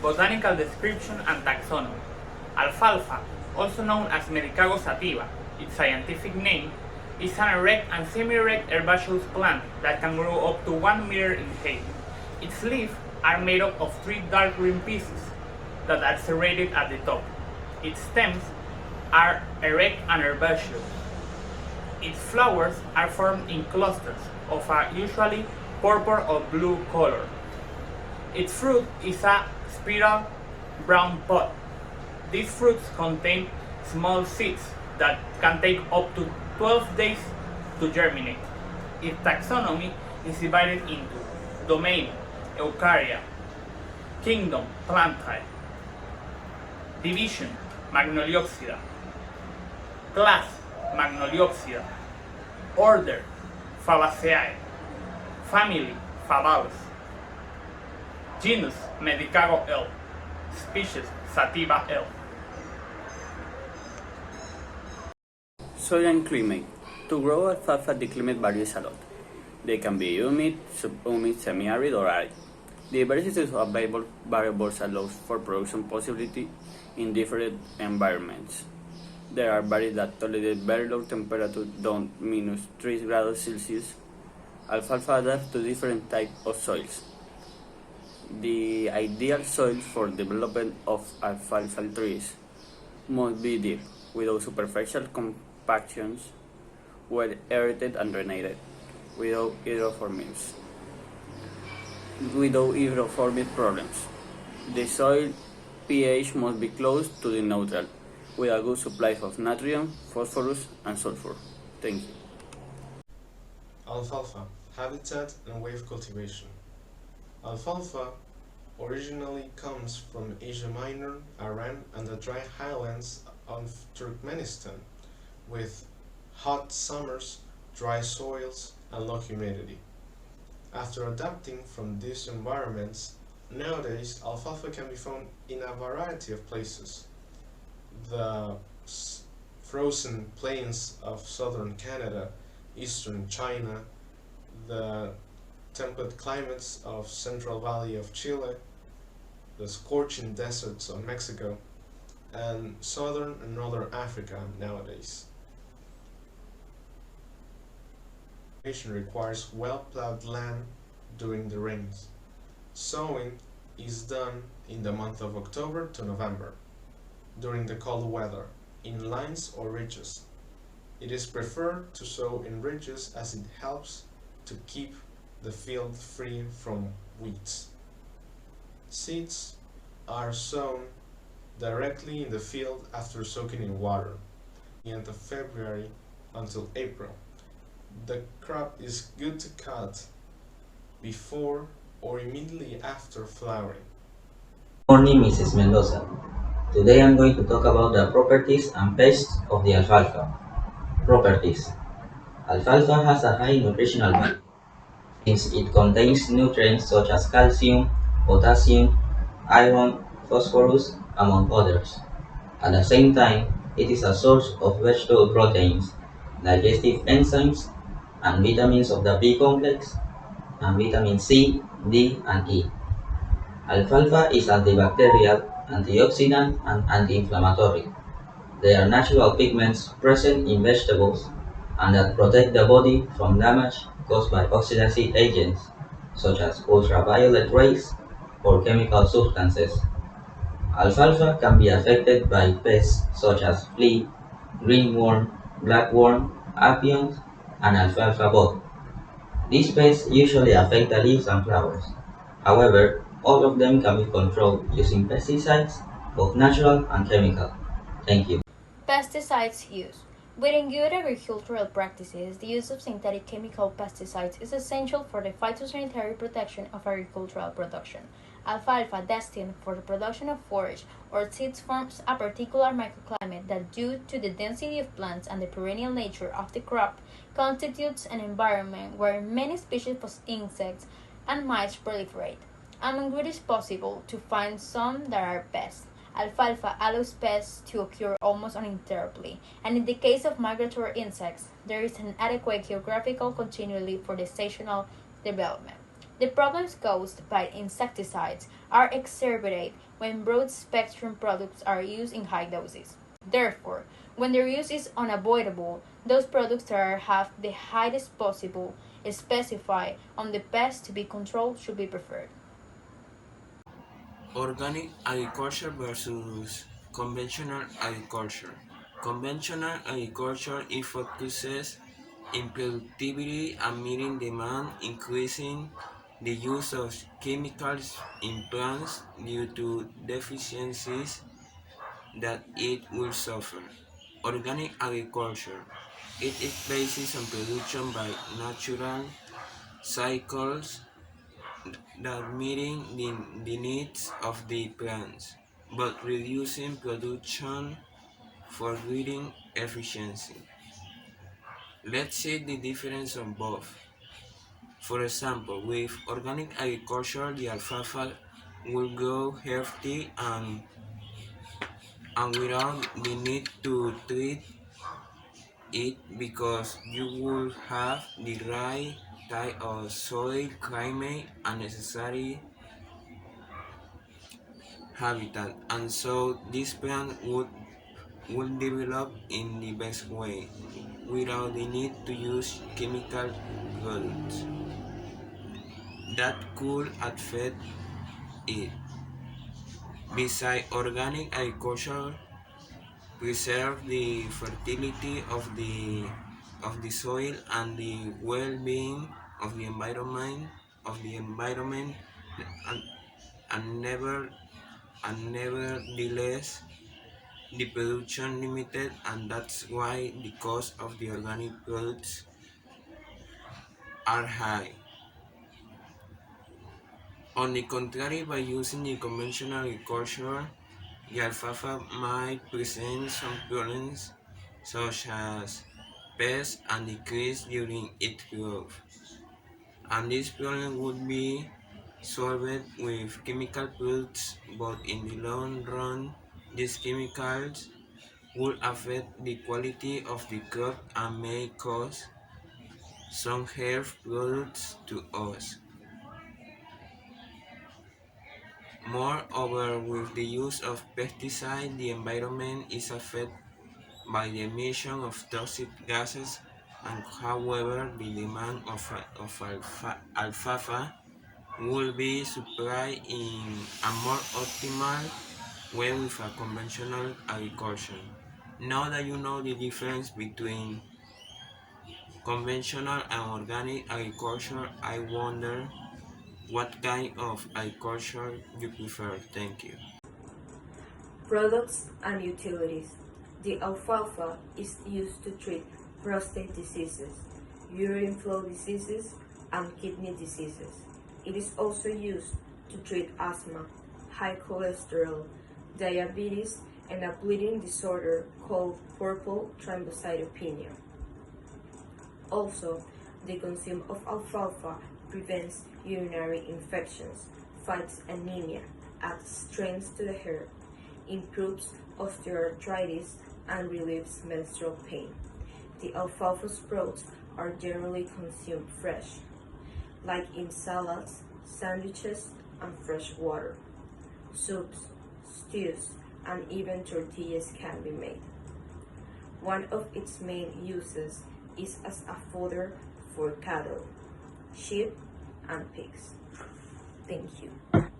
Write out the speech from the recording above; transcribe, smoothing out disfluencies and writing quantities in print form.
Botanical description and taxonomy. Alfalfa, also known as Medicago sativa, its scientific name, is an erect and semi-erect herbaceous plant that can grow up to 1 meter in height. Its leaves are made up of 3 dark green pieces that are serrated at the top. Its stems are erect and herbaceous. Its flowers are formed in clusters of a usually purple or blue color. Its fruit is a spiral brown pod. These fruits contain small seeds that can take up to 12 days to germinate. Its taxonomy is divided into domain, Eukarya, kingdom, Plantae, division, Magnoliopsida, class, Magnoliopsida, order, Fabaceae, family, Fabales, genus, Medicago L, species, Sativa L. Soil and climate. To grow alfalfa, the climate varies a lot. They can be humid, subhumid, semi-arid, or arid. The diversity of available variables allows for production possibility in different environments. There are varieties that tolerate very low temperature down -3 grados Celsius. Alfalfa adapts to different types of soils. The ideal soil for development of alfalfa trees must be deep, without superficial compactions, well aerated and drained, without hydroformic problems. The soil pH must be close to the neutral, with a good supply of natrium, phosphorus, and sulfur. Thank you. Alfalfa, habitat and wave cultivation. Alfalfa originally comes from Asia Minor, Iran, and the dry highlands of Turkmenistan, with hot summers, dry soils, and low humidity. After adapting from these environments, nowadays alfalfa can be found in a variety of places. The frozen plains of southern Canada, eastern China, the temperate climates of Central Valley of Chile, the scorching deserts of Mexico, and southern and northern Africa nowadays. Cultivation requires well-plowed land during the rains. Sowing is done in the month of October to November, during the cold weather, in lines or ridges. It is preferred to sow in ridges as it helps to keep the field free from weeds. Seeds are sown directly in the field after soaking in water, the end of February until April. The crop is good to cut before or immediately after flowering. Good morning, Mrs. Mendoza. Today I'm going to talk about the properties and pests of the alfalfa. Properties. Alfalfa has a high nutritional value since it contains nutrients such as calcium, potassium, iron, phosphorus, among others. At the same time, it is a source of vegetable proteins, digestive enzymes, and vitamins of the B complex, and vitamin C, D, and E. Alfalfa is antibacterial, antioxidant, and anti-inflammatory. They are natural pigments present in vegetables and that protect the body from damage caused by oxidative agents such as ultraviolet rays or chemical substances. Alfalfa can be affected by pests such as flea, greenworm, blackworm, apions, and alfalfa bug. These pests usually affect the leaves and flowers. However, all of them can be controlled using pesticides, both natural and chemical. Thank you. Pesticides use. Within good agricultural practices, the use of synthetic chemical pesticides is essential for the phytosanitary protection of agricultural production. Alfalfa, destined for the production of forage or seeds, forms a particular microclimate that, due to the density of plants and the perennial nature of the crop, constitutes an environment where many species of insects and mites proliferate. Among which it is possible to find some that are pests. Alfalfa allows pests to occur almost uninterruptedly, and in the case of migratory insects, there is an adequate geographical continuity for the seasonal development. The problems caused by insecticides are exacerbated when broad-spectrum products are used in high doses. Therefore, when their use is unavoidable, those products that have the highest possible specified on the pest to be controlled should be preferred. Organic agriculture versus conventional agriculture. Conventional agriculture it focuses in productivity and meeting demand, increasing the use of chemicals in plants due to deficiencies that it will suffer. Organic agriculture it is based on production by natural cycles that meeting the needs of the plants, but reducing production for breeding efficiency. Let's see the difference on both. For example, with organic agriculture, the alfalfa will grow healthy and without the need to treat it because you will have the right type of soil, climate, and necessary habitat, and so this plant would develop in the best way without the need to use chemical products that could affect it. Besides, organic agriculture preserve the fertility of the soil and the well-being of the environment and, and never and nevertheless the production limited, and that's why the cost of the organic products are high. On the contrary, by using the conventional agriculture, the alfalfa might present some problems such as pests and decrease during its growth. And this problem would be solved with chemical products, but in the long run, these chemicals would affect the quality of the crop and may cause some health products to us. Moreover, with the use of pesticides, the environment is affected by the emission of toxic gases, and however, the demand of alfalfa will be supplied in a more optimal way with a conventional agriculture. Now that you know the difference between conventional and organic agriculture, I wonder what kind of agriculture you prefer. Thank you. Products and utilities. The alfalfa is used to treat prostate diseases, urine flow diseases, and kidney diseases. It is also used to treat asthma, high cholesterol, diabetes, and a bleeding disorder called purple thrombocytopenia. Also, the consumption of alfalfa prevents urinary infections, fights anemia, adds strength to the hair, improves osteoarthritis, and relieves menstrual pain. The alfalfa sprouts are generally consumed fresh, like in salads, sandwiches, and fresh water. Soups, stews, and even tortillas can be made. One of its main uses is as a fodder for cattle, sheep, and pigs. Thank you.